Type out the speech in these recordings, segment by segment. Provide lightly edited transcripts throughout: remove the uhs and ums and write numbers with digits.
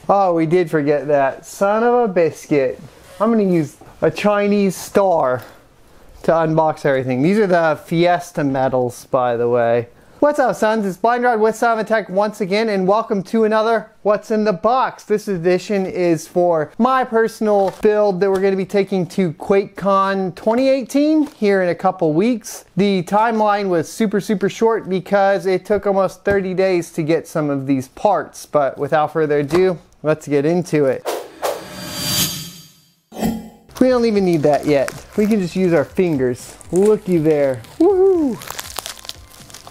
Oh, we did forget that. Son of a biscuit. I'm gonna use a Chinese star to unbox everything. These are the Fiesta medals, by the way. What's up, sons? It's Blind Rod with Simon Tech once again, and welcome to another What's in the Box. This edition is for my personal build that we're going to be taking to QuakeCon 2018 here in a couple weeks. The timeline was super short because it took almost 30 days to get some of these parts. But without further ado, let's get into it. We don't even need that yet. We can just use our fingers. Looky there. Woohoo!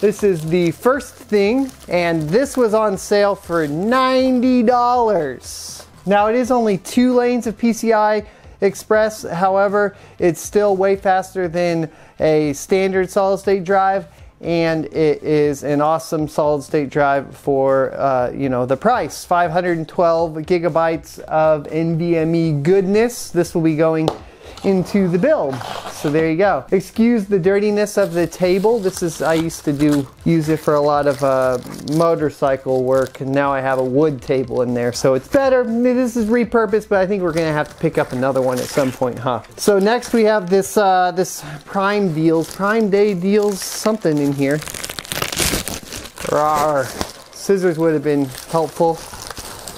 This is the first thing, and this was on sale for $90. Now it is only 2 lanes of PCI Express, however, it's still way faster than a standard solid state drive, and it is an awesome solid state drive for, you know, the price. 512 gigabytes of NVMe goodness. This will be going into the build. So there you go. Excuse the dirtiness of the table. This is, I used to use it for a lot of motorcycle work, and now I have a wood table in there, so it's better. This is repurposed, but I think we're gonna have to pick up another one at some point, huh? So next we have this this Prime Day deals, something in here. Rawr. Scissors would have been helpful.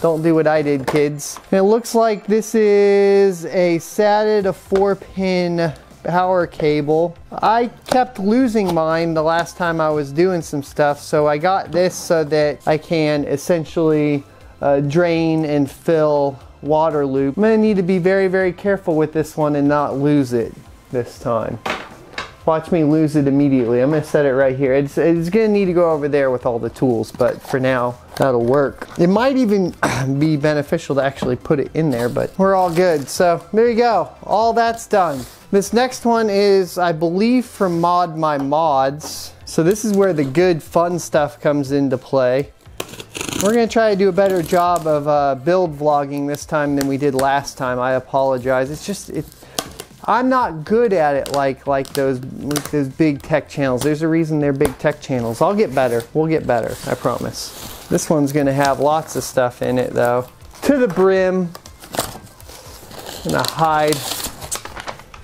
Don't do what I did, kids. And it looks like this is a SATA to 4-pin power cable. I kept losing mine the last time I was doing some stuff, so I got this so that I can essentially drain and fill water loop. I'm gonna need to be very careful with this one and not lose it this time. Watch me lose it immediately. I'm gonna set it right here. It's gonna need to go over there with all the tools, but for now, that'll work. It might even be beneficial to actually put it in there, but we're all good. So there you go. All that's done. This next one is, I believe, from Mod My Mods. So this is where the good fun stuff comes into play. We're gonna try to do a better job of build vlogging this time than we did last time. I apologize. I'm not good at it like those big tech channels. There's a reason they're big tech channels. I'll get better. We'll get better, I promise. This one's gonna have lots of stuff in it though. To the brim. I'm gonna hide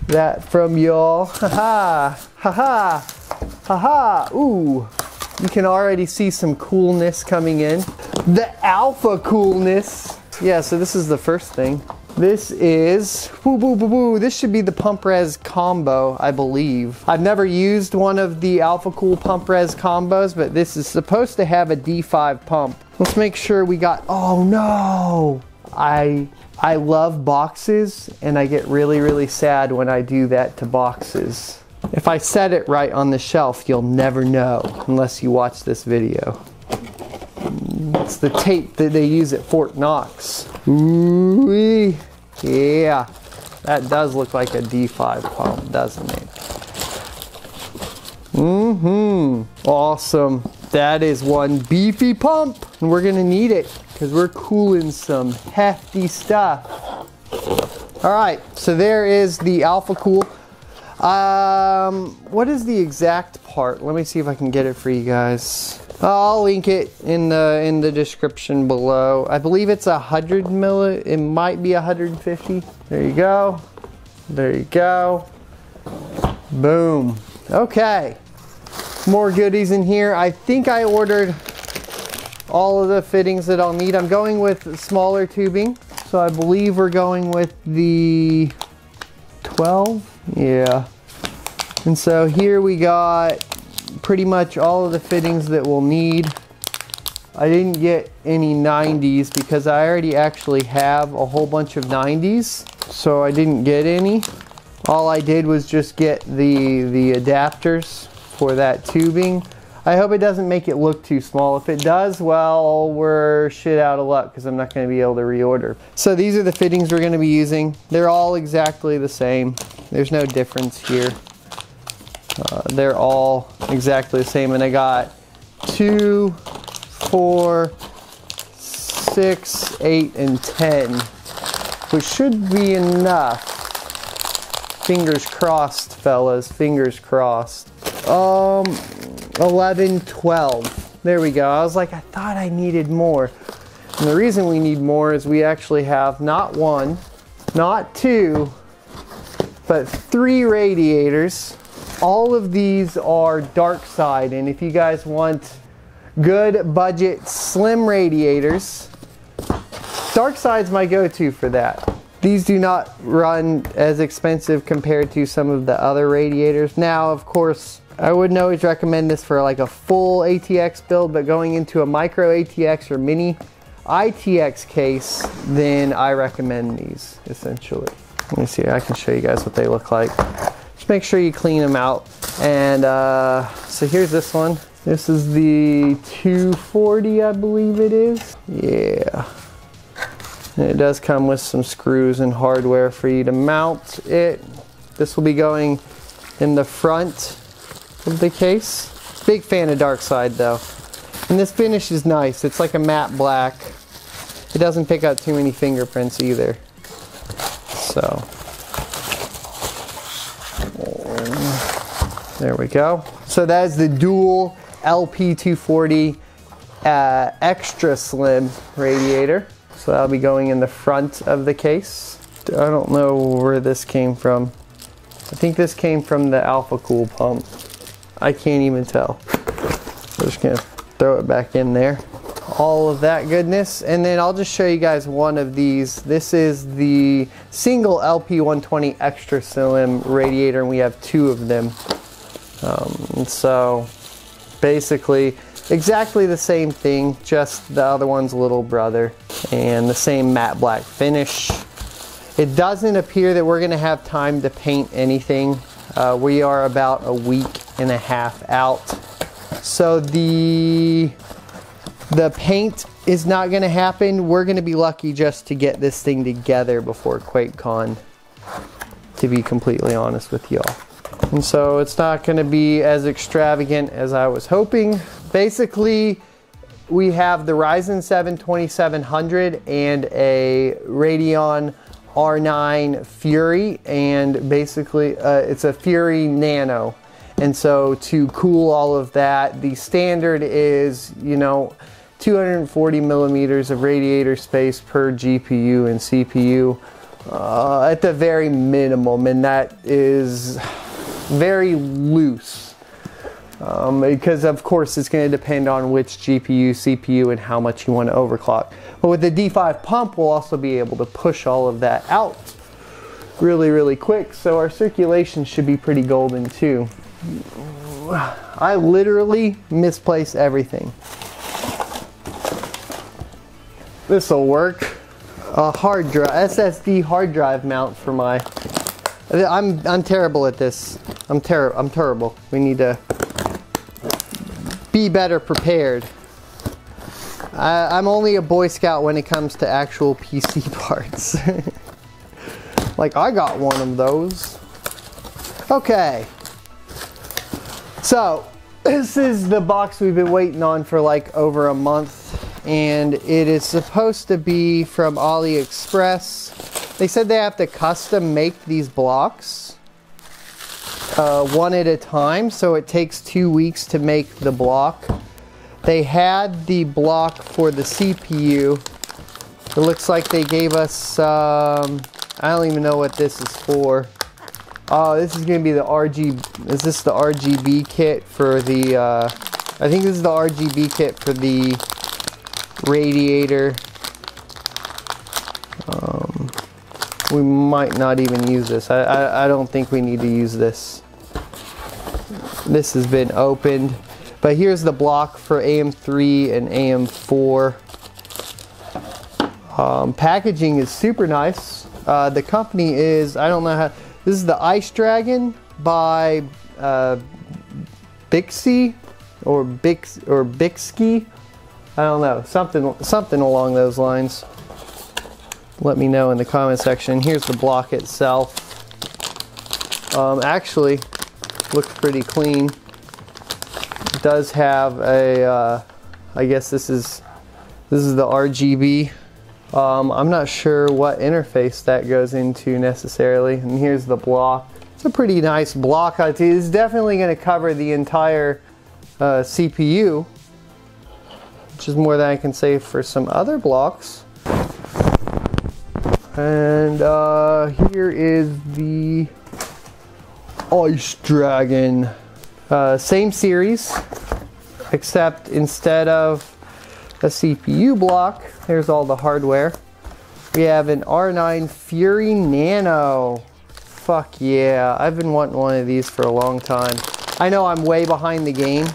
that from y'all. Haha, haha, haha. Ooh, you can already see some coolness coming in. The alpha coolness. Yeah, so this is the first thing. This is, this should be the pump res combo, I believe. I've never used one of the Alpha Cool pump res combos, but this is supposed to have a D5 pump. Let's make sure we got, oh no! I love boxes, and I get really sad when I do that to boxes. If I set it right on the shelf, you'll never know unless you watch this video. It's the tape that they use at Fort Knox. Ooh-wee. Yeah, that does look like a D5 pump, doesn't it? Awesome. That is one beefy pump, and we're gonna need it because we're cooling some hefty stuff. All right, so there is the Alpha Cool. What is the exact part? Let me see if I can get it for you guys. I'll link it in the description below. I believe it's 100 milli. It might be 150. There you go. There you go. Boom. Okay. More goodies in here. I think I ordered all of the fittings that I'll need. I'm going with smaller tubing, so I believe we're going with the 12. Yeah. And so here we got pretty much all of the fittings that we'll need. I didn't get any 90s because I already actually have a whole bunch of 90s, so I didn't get any. All I did was just get the adapters for that tubing. I hope it doesn't make it look too small. If it does, well, we're shit out of luck because I'm not going to be able to reorder. So these are the fittings we're going to be using. They're all exactly the same. There's no difference here. They're all exactly the same, and I got 2, 4, 6, 8, and 10, which should be enough. Fingers crossed, fellas, fingers crossed. 11, 12. There we go. I was like, I thought I needed more. And the reason we need more is we actually have not one, not two, but 3 radiators. All of these are dark side, and if you guys want good budget slim radiators, dark side's my go-to for that. These do not run as expensive compared to some of the other radiators. Now, of course, I wouldn't always recommend this for like a full ATX build, but going into a micro ATX or mini ITX case, then I recommend these essentially. Let me see, I can show you guys what they look like. Just make sure you clean them out. And so here's this one. This is the 240, I believe it is. Yeah. And it does come with some screws and hardware for you to mount it. This will be going in the front of the case. Big fan of dark side though. And this finish is nice. It's like a matte black. It doesn't pick up too many fingerprints either. So, there we go. So that is the dual LP240 extra slim radiator. So that'll be going in the front of the case. I don't know where this came from. I think this came from the Alpha Cool pump. I can't even tell. I'm just gonna throw it back in there. All of that goodness. And then I'll just show you guys one of these. This is the single LP120 extra slim radiator, and we have 2 of them. And so basically exactly the same thing, just the other one's little brother, and the same matte black finish. It doesn't appear that we're gonna have time to paint anything. We are about a week and a half out. So the paint is not gonna happen. We're gonna be lucky just to get this thing together before QuakeCon, to be completely honest with y'all. And so it's not gonna be as extravagant as I was hoping. Basically, we have the Ryzen 7 2700 and a Radeon R9 Fury, and basically it's a Fury Nano. And so to cool all of that, the standard is, you know, 240 millimeters of radiator space per GPU and CPU at the very minimum, and that is very loose. Because of course it's going to depend on which GPU, CPU, and how much you want to overclock. But with the D5 pump, we'll also be able to push all of that out really quick, so our circulation should be pretty golden too. I literally misplaced everything. This'll work. A hard drive, SSD hard drive mount for my. I'm terrible at this. I'm terrible. We need to be better prepared. I'm only a Boy Scout when it comes to actual PC parts. Like, I got one of those. Okay. So, this is the box we've been waiting on for like over a month. And it is supposed to be from AliExpress. They said they have to custom make these blocks one at a time, so it takes 2 weeks to make the block. They had the block for the CPU. It looks like they gave us, I don't even know what this is for. Oh, this is going to be the is this the RGB kit for the, I think this is the RGB kit for the radiator. We might not even use this. I don't think we need to use this. This has been opened. But here's the block for AM3 and AM4. Packaging is super nice. The company is, I don't know how, this is the Ice Dragon by Bixby or Bixby. I don't know, something along those lines. Let me know in the comment section. Here's the block itself. Actually, looks pretty clean. It does have a, I guess this is the RGB. I'm not sure what interface that goes into necessarily. And here's the block. It's a pretty nice block. It's definitely going to cover the entire CPU. which is more than I can say for some other blocks. And here is the Ice Dragon. Same series, except instead of a CPU block, here's all the hardware. We have an R9 Fury Nano. Fuck yeah, I've been wanting one of these for a long time. I know I'm way behind the game,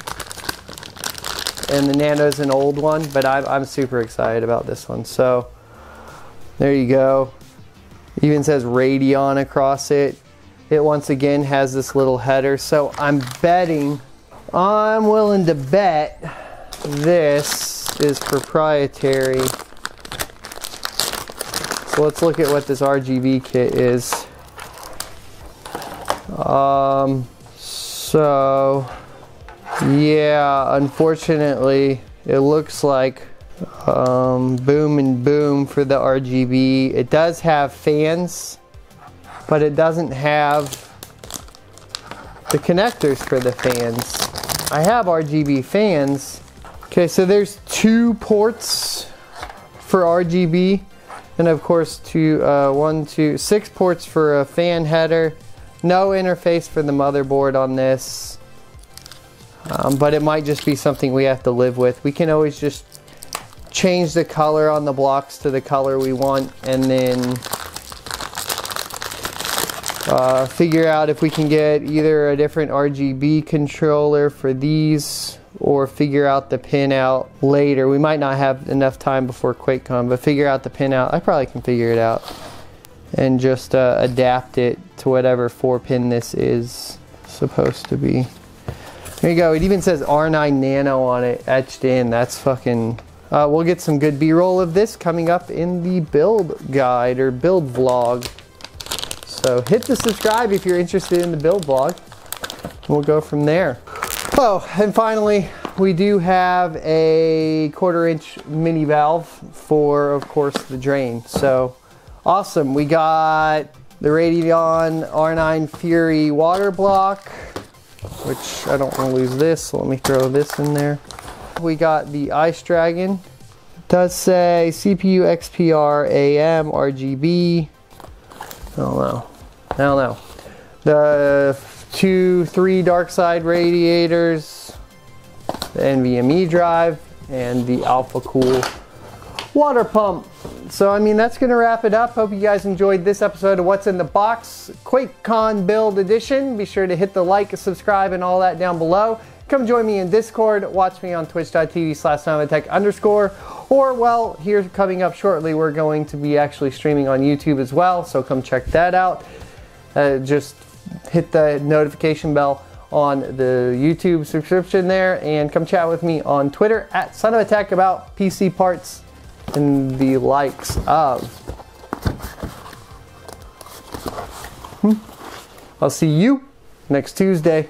and the Nano's an old one, but I'm super excited about this one. So, there you go. Even says Radion across it. It once again has this little header, so I'm willing to bet this is proprietary. So let's look at what this RGB kit is. So yeah, unfortunately it looks like boom and boom for the RGB. It does have fans, but it doesn't have the connectors for the fans. I have RGB fans. Okay, so there's 2 ports for RGB, and of course 6 ports for a fan header. No interface for the motherboard on this, but it might just be something we have to live with. We can always just change the color on the blocks to the color we want, and then figure out if we can get either a different RGB controller for these, or figure out the pin out later. We might not have enough time before QuakeCon, but figure out the pin out. I probably can figure it out and just adapt it to whatever 4-pin this is supposed to be. There you go. It even says R9 Nano on it, etched in. That's fucking... we'll get some good B-roll of this coming up in the build guide or build vlog. So hit the subscribe if you're interested in the build vlog. We'll go from there. Oh, and finally, we do have a 1/4-inch mini valve for, of course, the drain. So awesome. We got the Radion R9 Fury water block, which I don't want to lose this, so let me throw this in there. We got the Ice Dragon. It does say CPU XPR AM RGB. I don't know. The 3 dark side radiators, the NVMe drive, and the Alpha Cool water pump. So I mean, that's gonna wrap it up. Hope you guys enjoyed this episode of What's in the Box QuakeCon build edition. Be sure to hit the like, subscribe, and all that down below. Come join me in Discord. Watch me on twitch.tv/SonovaTech_. Or, well, here coming up shortly, we're going to be actually streaming on YouTube as well. So come check that out. Just hit the notification bell on the YouTube subscription there, and come chat with me on Twitter @SonOfATech about PC parts and the likes of. I'll see you next Tuesday.